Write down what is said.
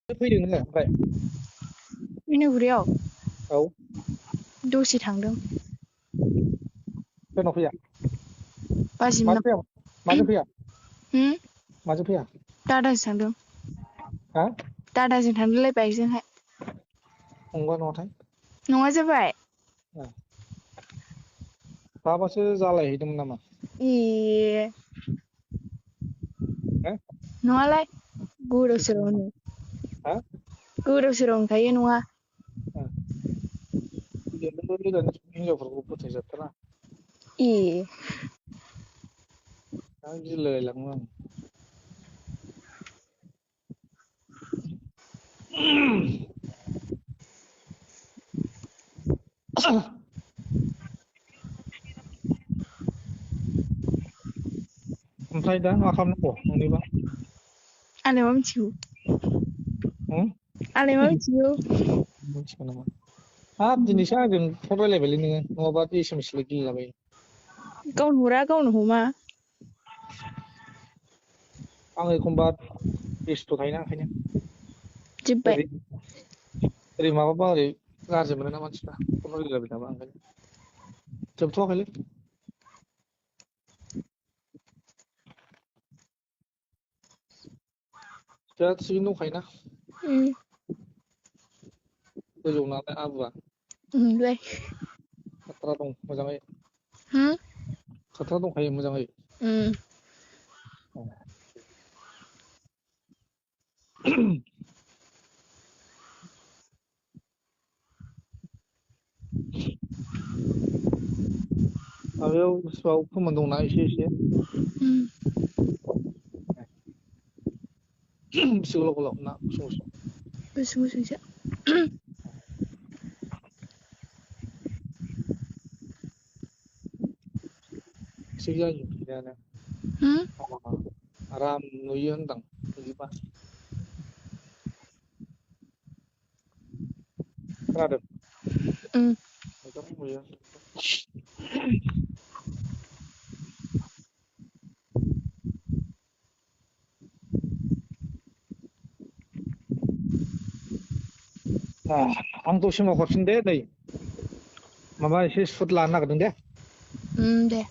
फैदों नोङो ओमफ्राय बिनुगुरियाव औ दसे थांदों सोरनाव फैया बाजिमनाव माजों फैया माजों फैया दादाजों थांदों हा दादाजों थांदोंलै बाइकजोंहाय नंगौना नङाथाय नङा जाबाय माबासो जालायहैदोंमोन नामा ए हो नङालाय गोदाव सोरावनो हा गोदाव सोराव नंखायो नङा हिनजावफोरखौ फोथायजाथारा ए दा गिलायलाङो आं ओमफ्राय दा मा खालामनांगौ नोंनिबा आंलाय मा मिथिगौ आंलाय मा मिथिगौ मिथिगौ नामा हाब दिनैसो आंजों फन रायलायबायलै नोङो नङाबा एसएमएसल' गेलेलाबायो गावनो हरा गावनो हमा आं एखमबा बेस्थ' थायोना ओंखायनो जोब्बाय ओरै माबाबा ओरै गाज्रि मोनोना मानसिफ्रा फन रायलायबाय थाबा ओंखायनो जोबथ'वाखैलै दा थिगैनो दंखायोना गोजौनालाय आबुआ ओमफ्राय खाथ्रा दं मोजाङै होम खाथ्रा दंखायो मोजाङै माबायाव गोसोआव फोमोन दंना एसे बेसे गोलाव गोलाव ना गुसुं गुसुं गुसुं गुसुंसो थिग जायो बिदियानो आराम नुयो होनदां बिदिबा खोनादों मोजां नुयो आं दसे उनाव हरफिन दे नै माबा एसे सुट लानो नागिरदों दे दे